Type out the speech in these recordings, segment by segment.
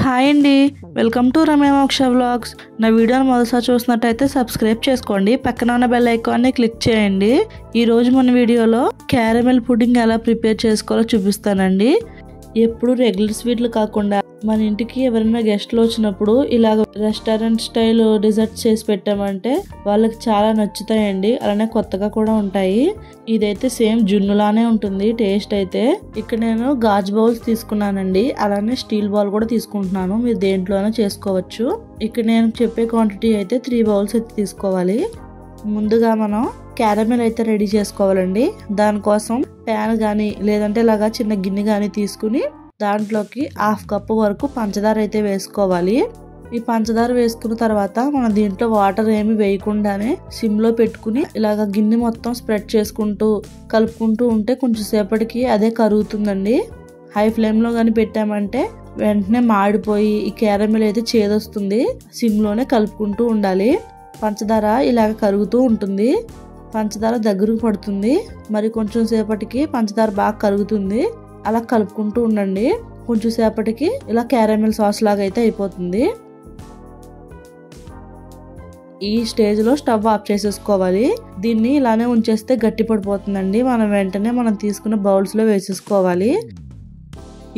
Hi అండి, welcome to Ramya మోక్ష vlogs. నా వీడియోని మొదటిసారి చూసినట్టయితే సబ్స్క్రైబ్ చేసుకోండి, పక్కన ఉన్న బెల్ ఐకాన్ని క్లిక్ చేయండి. ఈరోజు మన వీడియోలో క్యారమెల్ పుడ్డింగ్ ఎలా ప్రిపేర్ చేసుకోవాలో చూపిస్తానండి. ఎప్పుడు రెగ్యులర్ స్వీట్లు కాకుండా మన ఇంటికి ఎవరైనా గెస్ట్లు వచ్చినప్పుడు ఇలాగ రెస్టారెంట్ స్టైల్ డిజర్ట్స్ చేసి పెట్టామంటే వాళ్ళకి చాలా నచ్చుతాయండి. అలానే కొత్తగా కూడా ఉంటాయి. ఇదైతే సేమ్ జున్నులానే ఉంటుంది టేస్ట్ అయితే. ఇక్కడ నేను గాజు బౌల్స్ తీసుకున్నానండి, అలానే స్టీల్ బౌల్ కూడా తీసుకుంటున్నాను. మీరు దేంట్లోనే చేసుకోవచ్చు. ఇక్కడ నేను చెప్పే క్వాంటిటీ అయితే 3 బౌల్స్ అయితే తీసుకోవాలి. ముందుగా మనం క్యారమెల్ అయితే రెడీ చేసుకోవాలండి. దానికోసం ప్యాన్ కానీ లేదంటే ఇలాగా చిన్న గిన్నె కానీ తీసుకుని దాంట్లోకి 1/2 కప్పు వరకు పంచదార అయితే వేసుకోవాలి. ఈ పంచదార వేసుకున్న తర్వాత మనం దీంట్లో వాటర్ ఏమి వేయకుండానే సిమ్ లో పెట్టుకుని ఇలాగ గిన్నె మొత్తం స్ప్రెడ్ చేసుకుంటూ కలుపుకుంటూ ఉంటే కొంచెం సేపటికి అదే కరుగుతుందండి. హై ఫ్లేమ్ లో కానీ పెట్టామంటే వెంటనే మాడిపోయి ఈ క్యారమెల్ అయితే చేదొస్తుంది. సిమ్ లోనే కలుపుకుంటూ ఉండాలి. పంచదార ఇలాగ కరుగుతూ ఉంటుంది. పంచదార దగ్గరకు పడుతుంది. మరి కొంచెం సేపటికి పంచదార బాగా కరుగుతుంది. అలా కలుపుకుంటూ ఉండండి. కొంచెం సేపటికి ఇలా క్యారమెల్ సాస్ లాగా అయితే అయిపోతుంది. ఈ స్టేజ్ లో స్టవ్ ఆఫ్ చేసేసుకోవాలి. దీన్ని ఇలానే ఉంచేస్తే గట్టి పడిపోతుందండి. మనం వెంటనే మనం తీసుకున్న బౌల్స్ లో వేసేసుకోవాలి.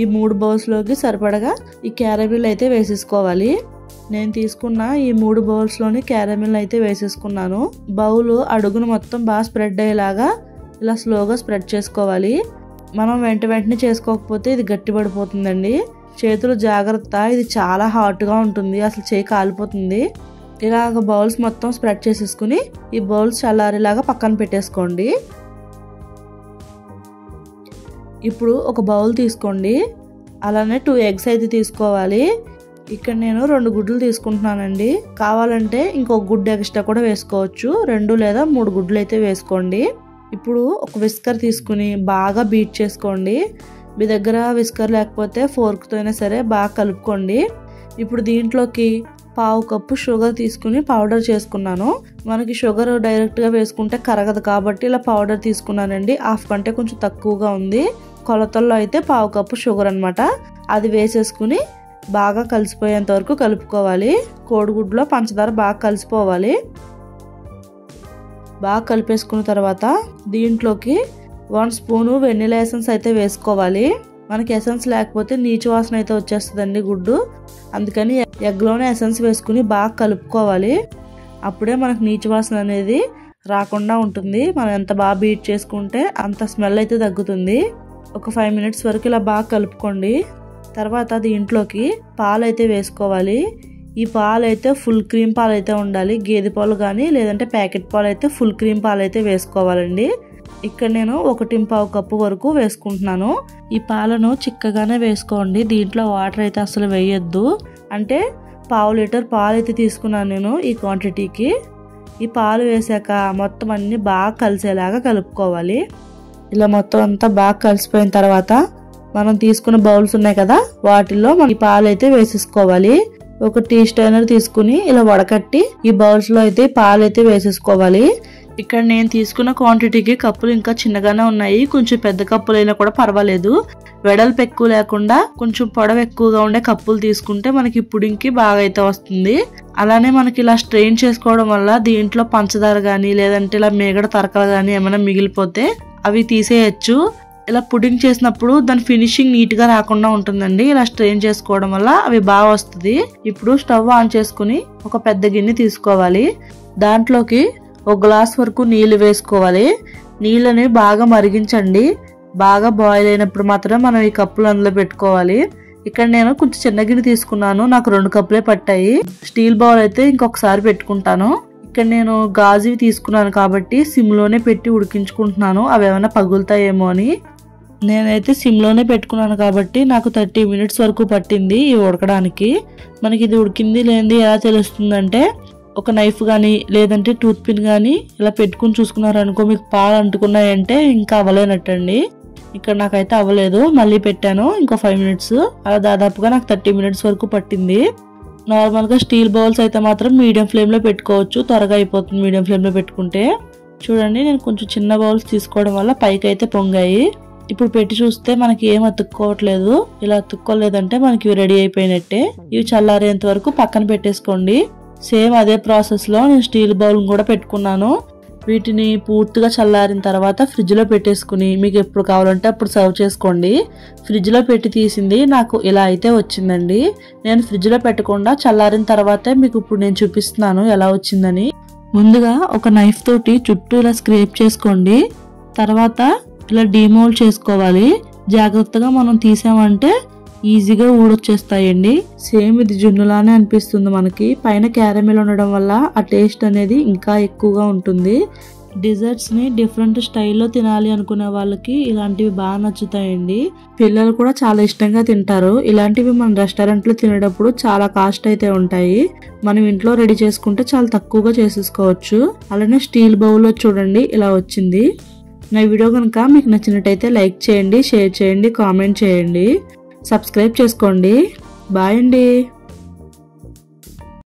ఈ 3 బౌల్స్ లోకి సరిపడగా ఈ క్యారమెల్ అయితే వేసేసుకోవాలి. నేను తీసుకున్న ఈ 3 బౌల్స్ లోని క్యారమెల్ అయితే వేసేసుకున్నాను. బౌల్ అడుగును మొత్తం బాగా స్ప్రెడ్ అయ్యేలాగా ఇలా స్లోగా స్ప్రెడ్ చేసుకోవాలి. మనం వెంటనే చేసుకోకపోతే ఇది గట్టి పడిపోతుందండి. చేతులు జాగ్రత్త, ఇది చాలా హాట్ గా ఉంటుంది, అసలు చేయి కాలిపోతుంది. ఇలాగ బౌల్స్ మొత్తం స్ప్రెడ్ చేసేసుకుని ఈ బౌల్స్ చల్లారేలాగా పక్కన పెట్టేసుకోండి. ఇప్పుడు ఒక బౌల్ తీసుకోండి. అలానే 2 ఎగ్స్ అయితే తీసుకోవాలి. ఇక్కడ నేను 2 గుడ్లు తీసుకుంటున్నానండి. కావాలంటే ఇంకొక గుడ్డు ఎక్స్ట్రా కూడా వేసుకోవచ్చు. 2 లేదా 3 గుడ్లు అయితే వేసుకోండి. ఇప్పుడు ఒక విస్కర్ తీసుకుని బాగా బీట్ చేసుకోండి. మీ దగ్గర విస్కర్ లేకపోతే ఫోర్క్తో అయినా సరే బాగా కలుపుకోండి. ఇప్పుడు దీంట్లోకి 1/2 కప్పు షుగర్ తీసుకుని పౌడర్ చేసుకున్నాను. మనకి షుగర్ డైరెక్ట్ గా వేసుకుంటే కరగదు కాబట్టి ఇలా పౌడర్ తీసుకున్నానండి. 1/2 కంటే కొంచెం తక్కువగా ఉంది. కొలతల్లో అయితే 1/2 కప్పు షుగర్ అన్నమాట. అది వేసేసుకుని బాగా కలిసిపోయేంత వరకు కలుపుకోవాలి. కోడిగుడ్లో పంచదార బాగా కలిసిపోవాలి. బాగా కలిపేసుకున్న తర్వాత దీంట్లోకి 1 స్పూను వెనిలా ఎసెన్స్ అయితే వేసుకోవాలి. మనకి ఎసెన్స్ లేకపోతే నీచు వాసన అయితే వచ్చేస్తుందండి గుడ్డు. అందుకని ఎగ్లోనే ఎసెన్స్ వేసుకుని బాగా కలుపుకోవాలి. అప్పుడే మనకు నీచు వాసన అనేది రాకుండా ఉంటుంది. మనం ఎంత బాగా బీట్ చేసుకుంటే అంత స్మెల్ అయితే తగ్గుతుంది. ఒక 5 మినిట్స్ వరకు ఇలా బాగా కలుపుకోండి. తర్వాత దీంట్లోకి పాలు అయితే వేసుకోవాలి. ఈ పాలు అయితే ఫుల్ క్రీమ్ పాలు అయితే ఉండాలి. గేదె పాలు కానీ లేదంటే ప్యాకెట్ పాలు అయితే ఫుల్ క్రీమ్ పాలు అయితే వేసుకోవాలండి. ఇక్కడ నేను 1.25 కప్పు వరకు వేసుకుంటున్నాను. ఈ పాలను చిక్కగానే వేసుకోండి. దీంట్లో వాటర్ అయితే అసలు వేయొద్దు. అంటే 1/2 లీటర్ పాలు అయితే తీసుకున్నాను నేను ఈ క్వాంటిటీకి. ఈ పాలు వేసాక మొత్తం అన్ని బాగా కలిసేలాగా కలుపుకోవాలి. ఇలా మొత్తం అంతా బాగా కలిసిపోయిన తర్వాత మనం తీసుకున్న బౌల్స్ ఉన్నాయి కదా, వాటిల్లో ఈ పాలు అయితే వేసేసుకోవాలి. ఒక టీ స్ట్రైనర్ తీసుకుని ఇలా వడకట్టి ఈ బౌల్స్ లో అయితే పాలు అయితే వేసేసుకోవాలి. ఇక్కడ నేను తీసుకున్న క్వాంటిటీకి కప్పులు ఇంకా చిన్నగానే ఉన్నాయి. కొంచెం పెద్ద కప్పులు అయినా కూడా పర్వాలేదు. వెడల్పు ఎక్కువ లేకుండా కొంచెం పొడవు ఎక్కువగా ఉండే కప్పులు తీసుకుంటే మనకి పుడింగ్కి బాగా అయితే వస్తుంది. అలానే మనకి ఇలా స్ట్రెయిన్ చేసుకోవడం వల్ల దీంట్లో పంచదార గానీ లేదంటే ఇలా మేగడ తరకలు గానీ ఏమైనా మిగిలిపోతే అవి తీసేయచ్చు. ఇలా పుడింగ్ చేసినప్పుడు దాని ఫినిషింగ్ నీట్ గా రాకుండా ఉంటుందండి. ఇలా స్ట్రెయిన్ చేసుకోవడం వల్ల అవి బాగా వస్తుంది. ఇప్పుడు స్టవ్ ఆన్ చేసుకుని ఒక పెద్ద గిన్నె తీసుకోవాలి. దాంట్లోకి 1 గ్లాస్ వరకు నీళ్లు వేసుకోవాలి. నీళ్ళని బాగా మరిగించండి. బాగా బాయిల్ అయినప్పుడు మాత్రం మనం ఈ కప్పులు అందులో పెట్టుకోవాలి. ఇక్కడ నేను కొంచెం చిన్న గిన్నె తీసుకున్నాను. నాకు 2 కప్పులే పట్టాయి. స్టీల్ బౌల్ అయితే ఇంకొకసారి పెట్టుకుంటాను. ఇక్కడ నేను గాజువి తీసుకున్నాను కాబట్టి సిమ్ లోనే పెట్టి ఉడికించుకుంటున్నాను. అవి ఏమైనా పగులుతాయేమో అని. నేనైతే సిమ్ లోనే పెట్టుకున్నాను కాబట్టి నాకు 30 మినిట్స్ వరకు పట్టింది ఈ ఉడకడానికి. మనకి ఇది ఉడికింది లేనిది ఎలా తెలుస్తుందంటే ఒక నైఫ్ కానీ లేదంటే టూత్ పిన్ కానీ ఇలా పెట్టుకుని చూసుకున్నారనుకో, మీకు పాలు అంటుకున్నాయంటే ఇంకా అవ్వలేనట్టండి. ఇక్కడ నాకైతే అవ్వలేదు. మళ్ళీ పెట్టాను ఇంకో 5 మినిట్స్. అలా దాదాపుగా నాకు 30 మినిట్స్ వరకు పట్టింది. నార్మల్ గా స్టీల్ బౌల్స్ అయితే మాత్రం మీడియం ఫ్లేమ్ లో పెట్టుకోవచ్చు, త్వరగా అయిపోతుంది మీడియం ఫ్లేమ్ లో పెట్టుకుంటే. చూడండి, నేను కొంచెం చిన్న బౌల్స్ తీసుకోవడం వల్ల పైకి అయితే పొంగాయి. ఇప్పుడు పెట్టి చూస్తే మనకి ఏం అతుక్కోవట్లేదు. ఇలా అతుక్కోలేదంటే మనకి ఇవి రెడీ అయిపోయినట్టే. ఇవి చల్లారేంత వరకు పక్కన పెట్టేసుకోండి. సేమ్ అదే ప్రాసెస్ లో నేను స్టీల్ బౌల్ కూడా పెట్టుకున్నాను. వీటిని పూర్తిగా చల్లారిన తర్వాత ఫ్రిడ్జ్ లో పెట్టేసుకుని మీకు ఎప్పుడు కావాలంటే అప్పుడు సర్వ్ చేసుకోండి. ఫ్రిడ్జ్ లో పెట్టి తీసింది నాకు ఇలా అయితే వచ్చిందండి. నేను ఫ్రిడ్జ్ లో పెట్టకుండా చల్లారిన తర్వాతే మీకు ఇప్పుడు నేను చూపిస్తున్నాను ఎలా వచ్చిందని. ముందుగా ఒక నైఫ్ తోటి చుట్టూ ఇలా స్క్రేప్ చేసుకోండి. తర్వాత ఇలా డీమోల్డ్ చేసుకోవాలి. జాగ్రత్తగా మనం తీసామంటే ఈజీగా ఊడొచ్చేస్తాయండి. సేమ్ ఇది జున్నులానే అనిపిస్తుంది మనకి. పైన క్యారమెల్ ఉండడం వల్ల ఆ టేస్ట్ అనేది ఇంకా ఎక్కువగా ఉంటుంది. డిజర్ట్స్ ని డిఫరెంట్ స్టైల్లో తినాలి అనుకునే వాళ్ళకి ఇలాంటివి బాగా నచ్చుతాయండి. పిల్లలు కూడా చాలా ఇష్టంగా తింటారు. ఇలాంటివి మన రెస్టారెంట్ లో తినేటప్పుడు చాలా కాస్ట్ అయితే ఉంటాయి. మనం ఇంట్లో రెడీ చేసుకుంటే చాలా తక్కువగా చేసేసుకోవచ్చు. అలానే స్టీల్ బౌల్లో చూడండి ఇలా వచ్చింది. నా వీడియో కనుక మీకు నచ్చినట్టయితే లైక్ చేయండి, షేర్ చేయండి, కామెంట్ చేయండి, సబ్స్క్రైబ్ చేసుకోండి. బాయ్ అండి.